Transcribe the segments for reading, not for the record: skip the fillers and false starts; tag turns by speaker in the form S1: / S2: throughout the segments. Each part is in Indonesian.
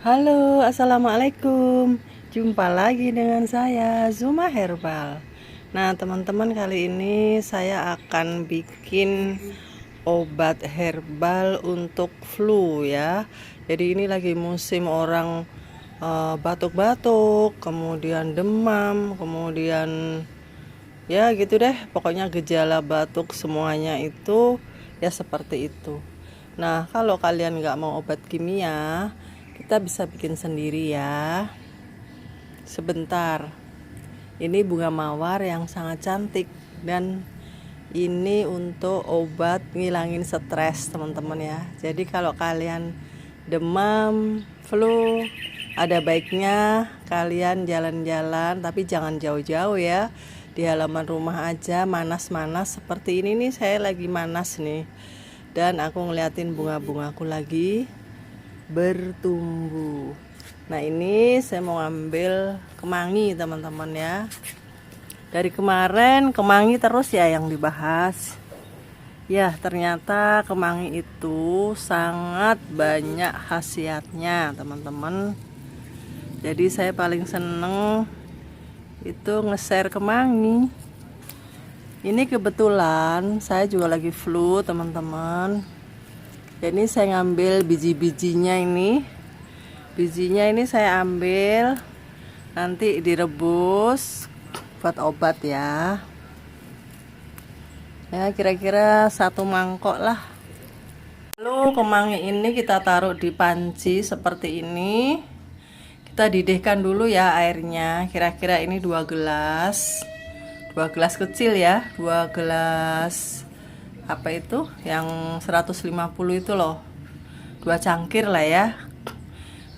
S1: Halo, assalamualaikum. Jumpa lagi dengan saya, Zuma Herbal. Nah, teman-teman, kali ini saya akan bikin obat herbal untuk flu ya. Jadi ini lagi musim orang batuk-batuk, kemudian demam, kemudian ya gitu deh. Pokoknya gejala batuk semuanya itu ya seperti itu. Nah, kalau kalian nggak mau obat kimia, kita bisa bikin sendiri ya. Sebentar. Ini bunga mawar yang sangat cantik dan ini untuk obat ngilangin stres, teman-teman ya. Jadi kalau kalian demam, flu, ada baiknya kalian jalan-jalan, tapi jangan jauh-jauh ya. Di halaman rumah aja, manas-manas seperti ini nih, saya lagi manas nih. Dan aku ngeliatin bunga-bungaku lagi bertumbuh. Nah, ini saya mau ambil kemangi, teman-teman ya. Dari kemarin kemangi terus ya yang dibahas. Ya, ternyata kemangi itu sangat banyak khasiatnya, teman-teman. Jadi saya paling seneng itu nge-share kemangi. Ini kebetulan saya juga lagi flu, teman-teman. Jadi saya ngambil biji-bijinya ini. Bijinya ini saya ambil, nanti direbus buat obat ya. Ya, kira-kira 1 mangkok lah. Lalu kemangi ini kita taruh di panci seperti ini. Kita didihkan dulu ya airnya. Kira-kira ini 2 gelas. 2 gelas kecil ya, 2 gelas apa itu yang 150 itu loh, 2 cangkir lah ya,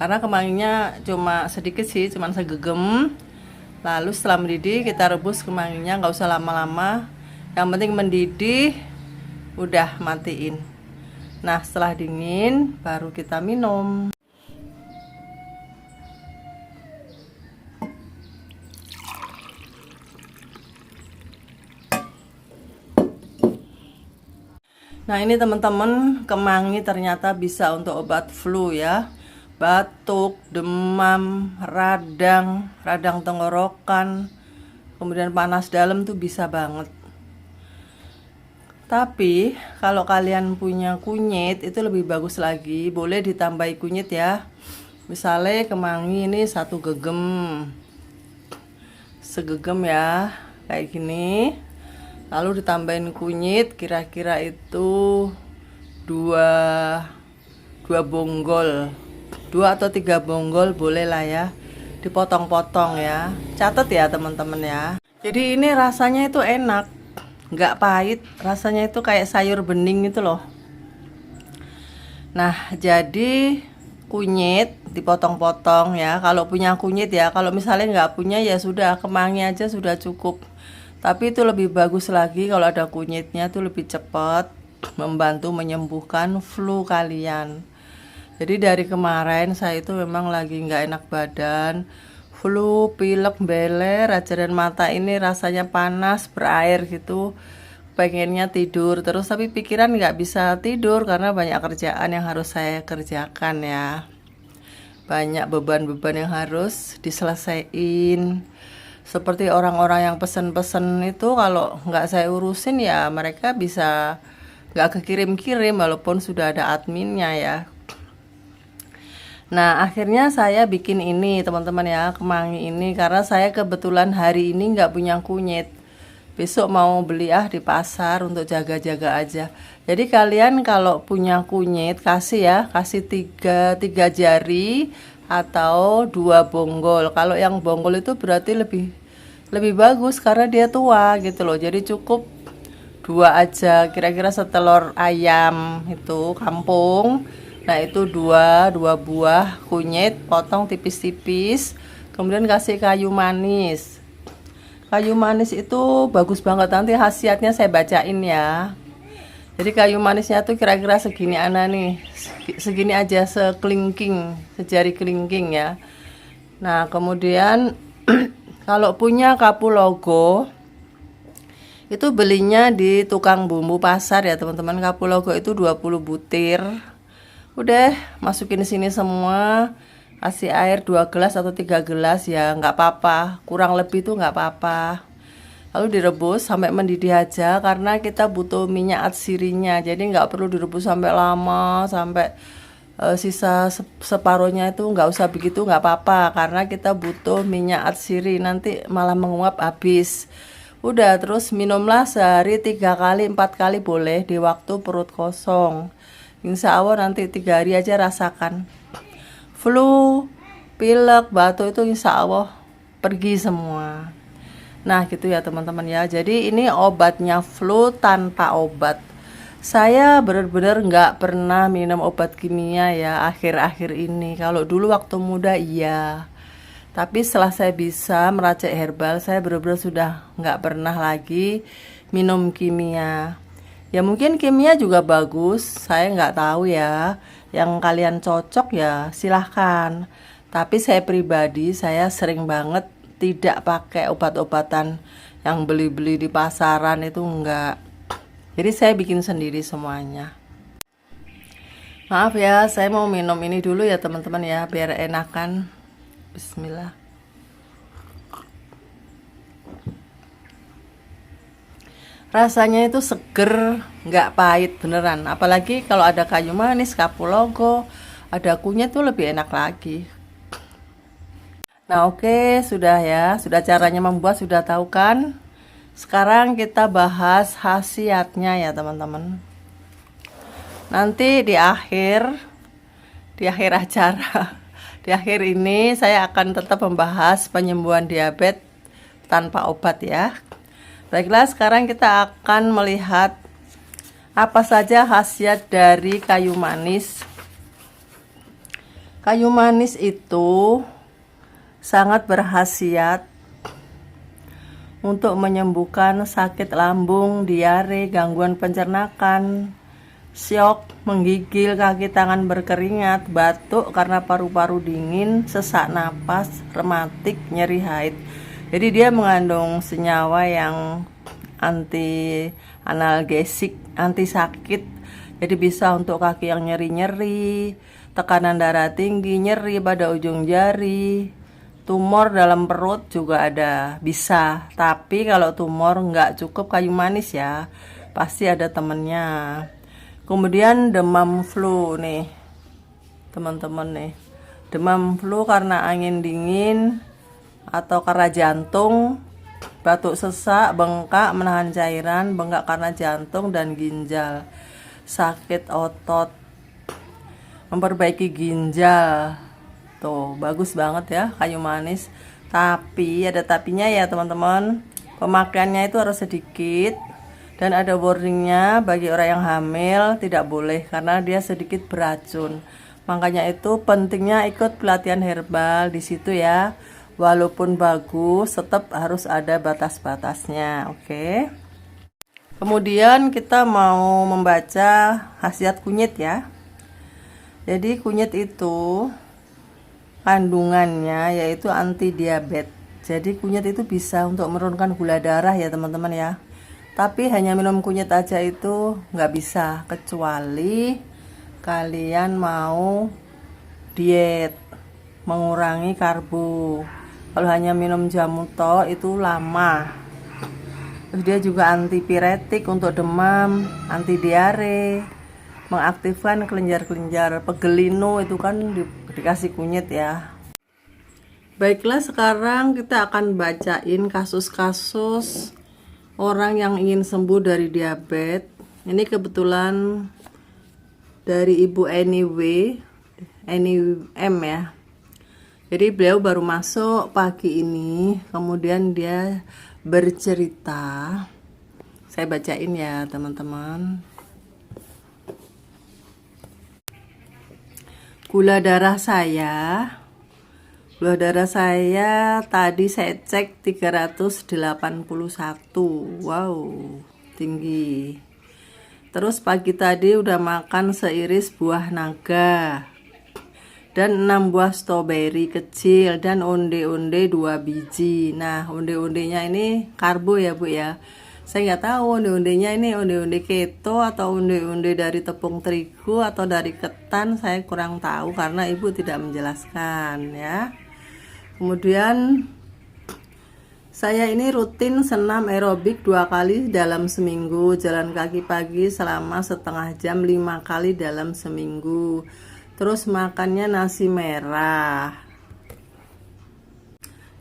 S1: karena kemanginya cuma sedikit sih, cuma segegem. Lalu setelah mendidih kita rebus kemanginya, nggak usah lama-lama, yang penting mendidih, udah matiin. Nah, setelah dingin baru kita minum. Nah, ini teman-teman, kemangi ternyata bisa untuk obat flu ya. Batuk, demam, radang tenggorokan, kemudian panas dalam tuh bisa banget. Tapi kalau kalian punya kunyit itu lebih bagus lagi, boleh ditambahi kunyit ya. Misalnya kemangi ini 1 gegem, segegem ya, kayak gini. Lalu ditambahin kunyit, kira-kira itu 2 bonggol, 2 atau 3 bonggol boleh lah ya, dipotong-potong ya. Catat ya teman-teman ya. Jadi ini rasanya itu enak, nggak pahit, rasanya itu kayak sayur bening gitu loh. Nah, jadi kunyit dipotong-potong ya, kalau punya kunyit ya. Kalau misalnya nggak punya ya sudah, kemangi aja sudah cukup. Tapi itu lebih bagus lagi kalau ada kunyitnya, tuh lebih cepat membantu menyembuhkan flu kalian. Jadi dari kemarin saya itu memang lagi nggak enak badan, flu, pilek, beler, aja, dan mata ini rasanya panas, berair gitu. Pengennya tidur terus, tapi pikiran nggak bisa tidur karena banyak kerjaan yang harus saya kerjakan ya. Banyak beban-beban yang harus diselesaikan. Seperti orang-orang yang pesen-pesen itu, kalau nggak saya urusin ya mereka bisa nggak kekirim-kirim walaupun sudah ada adminnya ya. Nah, akhirnya saya bikin ini teman-teman ya, kemangi ini, karena saya kebetulan hari ini nggak punya kunyit. Besok mau beli di pasar untuk jaga-jaga aja. Jadi kalian kalau punya kunyit kasih ya, kasih 3 jari atau 2 bonggol. Kalau yang bonggol itu berarti lebih bagus karena dia tua gitu loh. Jadi cukup 2 aja, kira-kira setelur ayam itu kampung. Nah, itu 2 buah kunyit, potong tipis-tipis. Kemudian kasih kayu manis. Kayu manis itu bagus banget, nanti khasiatnya saya bacain ya. Jadi kayu manisnya tuh kira-kira segini nih, segini aja, sekelingking, sejari kelingking ya. Nah, kemudian kalau punya kapulaga itu belinya di tukang bumbu pasar ya teman-teman. Kapulaga itu 20 butir. Udah masukin sini semua. kasih air 2 gelas atau 3 gelas ya nggak apa-apa, kurang lebih tuh nggak apa-apa. Lalu direbus sampai mendidih aja karena kita butuh minyak atsirinya. Jadi nggak perlu direbus sampai lama, sampai sisa separuhnya itu nggak usah begitu, nggak apa-apa karena kita butuh minyak atsiri, nanti malah menguap habis. Udah, terus minumlah sehari 3 kali 4 kali boleh di waktu perut kosong. Insya Allah nanti 3 hari aja rasakan flu, pilek, batuk itu insya Allah pergi semua. Nah gitu ya teman-teman ya. Jadi ini obatnya flu tanpa obat. Saya benar-benar nggak pernah minum obat kimia ya akhir-akhir ini. Kalau dulu waktu muda iya. Tapi setelah saya bisa meracik herbal, saya benar-benar sudah nggak pernah lagi minum kimia. Ya mungkin kimia juga bagus, saya nggak tahu ya. Yang kalian cocok ya silahkan. Tapi saya pribadi, saya sering banget tidak pakai obat-obatan yang beli-beli di pasaran itu enggak. Jadi saya bikin sendiri semuanya. Maaf ya, saya mau minum ini dulu ya teman-teman ya, biar enakan. Bismillah. Rasanya itu seger, nggak pahit beneran. Apalagi kalau ada kayu manis, kapulaga, ada kunyit tuh lebih enak lagi. Nah oke, sudah ya, sudah caranya membuat sudah tahu kan. Sekarang kita bahas khasiatnya ya teman-teman. Nanti di akhir acara, di akhir ini saya akan tetap membahas penyembuhan diabetes tanpa obat ya. Baiklah, sekarang kita akan melihat apa saja khasiat dari kayu manis. Kayu manis itu sangat berkhasiat untuk menyembuhkan sakit lambung, diare, gangguan pencernaan, syok, menggigil, kaki tangan berkeringat, batuk karena paru-paru dingin, sesak napas, rematik, nyeri haid. Jadi dia mengandung senyawa yang anti analgesik, anti sakit. Jadi bisa untuk kaki yang nyeri-nyeri, tekanan darah tinggi, nyeri pada ujung jari, tumor dalam perut juga ada, bisa. Tapi kalau tumor nggak cukup kayu manis ya, pasti ada temennya. Kemudian demam flu nih teman-teman nih, demam flu karena angin dingin atau karena jantung, batuk sesak, bengkak, menahan cairan, bengkak karena jantung dan ginjal, sakit otot, memperbaiki ginjal. Tuh, bagus banget ya kayu manis. Tapi ada tapinya ya teman-teman. Pemakaiannya itu harus sedikit dan ada warningnya bagi orang yang hamil, tidak boleh karena dia sedikit beracun. Makanya itu pentingnya ikut pelatihan herbal di situ ya. Walaupun bagus, tetap harus ada batas-batasnya, oke? Kemudian kita mau membaca khasiat kunyit ya. Jadi kunyit itu kandungannya yaitu anti diabetes. Jadi kunyit itu bisa untuk menurunkan gula darah ya teman-teman ya. Tapi hanya minum kunyit aja itu nggak bisa, kecuali kalian mau diet, mengurangi karbo. Kalau hanya minum jamu toh itu lama. Terus dia juga antipiretik untuk demam, anti diare, mengaktifkan kelenjar-kelenjar pegelino itu kan dikasih kunyit ya. Baiklah, sekarang kita akan bacain kasus-kasus orang yang ingin sembuh dari diabetes. Ini kebetulan dari Ibu Anyway, M ya. Jadi beliau baru masuk pagi ini, kemudian dia bercerita. Saya bacain ya teman-teman. Gula darah saya tadi saya cek 381. Wow, tinggi. Terus pagi tadi udah makan seiris buah naga dan 6 buah stroberi kecil dan onde-onde 2 biji. Nah, onde-ondenya ini karbo ya Bu ya. Saya nggak tahu onde-ondenya ini onde-onde keto atau onde-onde dari tepung terigu atau dari ketan, saya kurang tahu karena ibu tidak menjelaskan ya. Kemudian saya ini rutin senam aerobik 2 kali dalam seminggu, jalan kaki pagi selama setengah jam 5 kali dalam seminggu. Terus makannya nasi merah.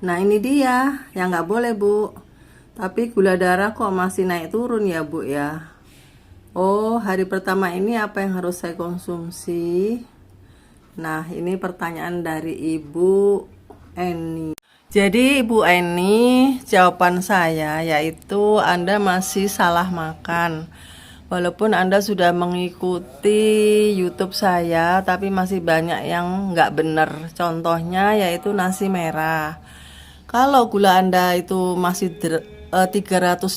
S1: Nah ini dia yang nggak boleh bu. Tapi gula darah kok masih naik turun ya bu ya. Oh, hari pertama ini apa yang harus saya konsumsi? Nah ini pertanyaan dari Ibu Eni. Jadi Ibu Eni, jawaban saya yaitu Anda masih salah makan. Walaupun Anda sudah mengikuti YouTube saya, tapi masih banyak yang nggak bener. Contohnya yaitu nasi merah. Kalau gula Anda itu masih 381,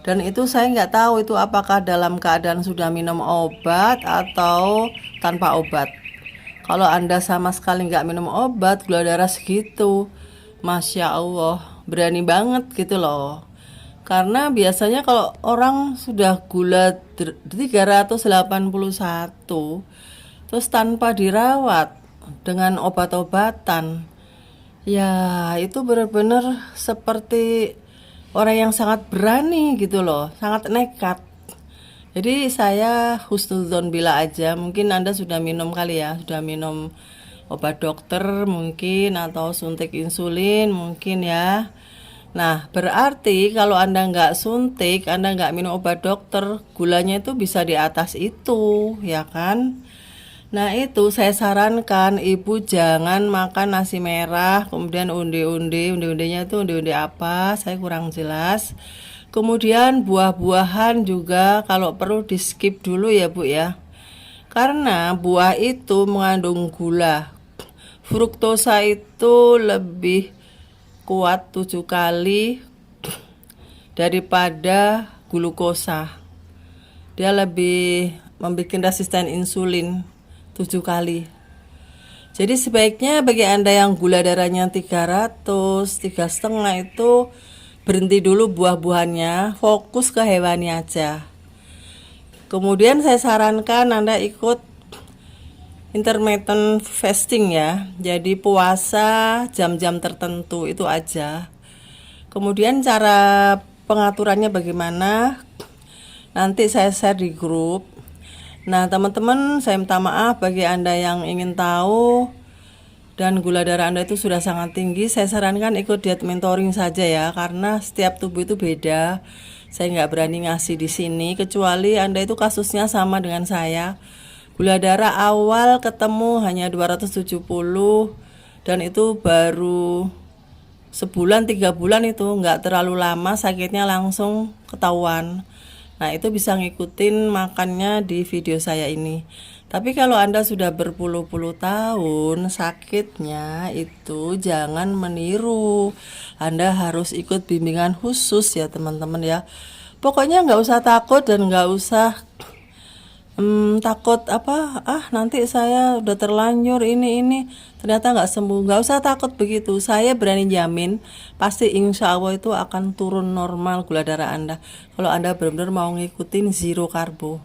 S1: dan itu saya nggak tahu itu apakah dalam keadaan sudah minum obat atau tanpa obat. Kalau Anda sama sekali nggak minum obat, gula darah segitu, Masya Allah, berani banget gitu loh. Karena biasanya kalau orang sudah gula 381 terus tanpa dirawat dengan obat-obatan, ya itu benar-benar seperti orang yang sangat berani gitu loh, sangat nekat. Jadi saya husnuzon bila aja, mungkin Anda sudah minum kali ya, sudah minum obat dokter mungkin atau suntik insulin mungkin ya. Nah berarti kalau Anda nggak suntik, Anda nggak minum obat dokter, gulanya itu bisa di atas itu ya kan. Nah itu saya sarankan ibu jangan makan nasi merah, kemudian onde-ondenya itu onde-onde apa, saya kurang jelas. Kemudian buah-buahan juga kalau perlu di skip dulu ya bu ya. Karena buah itu mengandung gula. Fruktosa itu lebih kuat 7 kali daripada glukosa. Dia lebih membuat resisten insulin 7 kali. Jadi sebaiknya bagi Anda yang gula darahnya 300, 3,5 itu berhenti dulu buah-buahannya, fokus ke hewani aja. Kemudian saya sarankan Anda ikut intermittent fasting ya. Jadi puasa jam-jam tertentu itu aja. Kemudian cara pengaturannya bagaimana? Nanti saya share di grup. Nah teman-teman, saya minta maaf bagi Anda yang ingin tahu dan gula darah Anda itu sudah sangat tinggi, saya sarankan ikut diet mentoring saja ya, karena setiap tubuh itu beda. Saya nggak berani ngasih di sini, kecuali Anda itu kasusnya sama dengan saya. Gula darah awal ketemu hanya 270, dan itu baru sebulan 3 bulan, itu nggak terlalu lama sakitnya langsung ketahuan. Nah itu bisa ngikutin makannya di video saya ini. Tapi kalau Anda sudah berpuluh-puluh tahun sakitnya, itu jangan meniru. Anda harus ikut bimbingan khusus ya teman-teman ya. Pokoknya nggak usah takut dan nggak usah takut apa, nanti saya udah terlanjur ini ternyata nggak sembuh. Nggak usah takut begitu, saya berani jamin pasti insya Allah itu akan turun normal gula darah Anda kalau Anda benar-benar mau ngikutin zero karbo.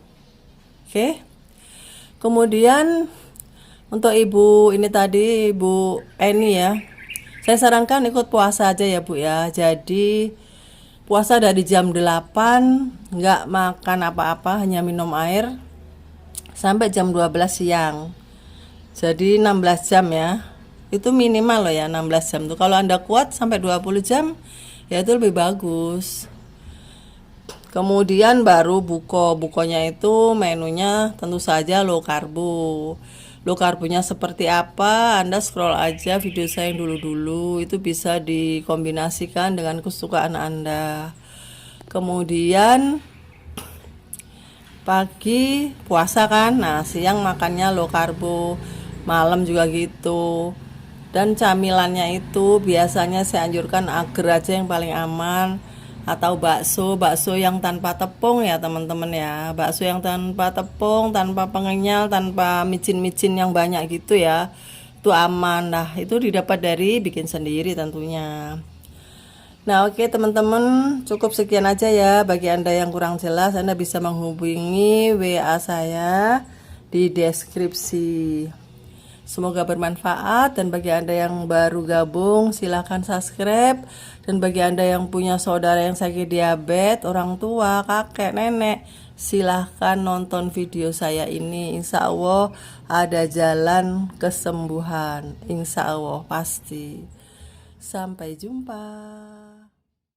S1: Oke. Kemudian untuk ibu ini tadi, Ibu Eni ya, saya sarankan ikut puasa aja ya bu ya. Jadi puasa dari jam 8 nggak makan apa-apa, hanya minum air sampai jam 12 siang. Jadi 16 jam ya. Itu minimal loh ya, 16 jam tuh. Kalau Anda kuat sampai 20 jam ya itu lebih bagus. Kemudian baru bukonya itu menunya tentu saja low karbo. Low karbonya seperti apa? Anda scroll aja video saya yang dulu-dulu, itu bisa dikombinasikan dengan kesukaan Anda. Kemudian pagi puasa kan, nah siang makannya low karbo, malam juga gitu. Dan camilannya itu biasanya saya anjurkan agar aja yang paling aman, atau bakso yang tanpa tepung ya teman-teman ya. Bakso yang tanpa tepung, tanpa pengenyal, tanpa micin-micin yang banyak gitu ya, itu aman. Nah itu didapat dari bikin sendiri tentunya. Nah, oke teman-teman, cukup sekian aja ya. Bagi Anda yang kurang jelas, Anda bisa menghubungi WA saya di deskripsi. Semoga bermanfaat, dan bagi Anda yang baru gabung silahkan subscribe, dan bagi Anda yang punya saudara yang sakit diabetes, orang tua, kakek, nenek, silahkan nonton video saya ini. Insya Allah ada jalan kesembuhan, insya Allah pasti. Sampai jumpa.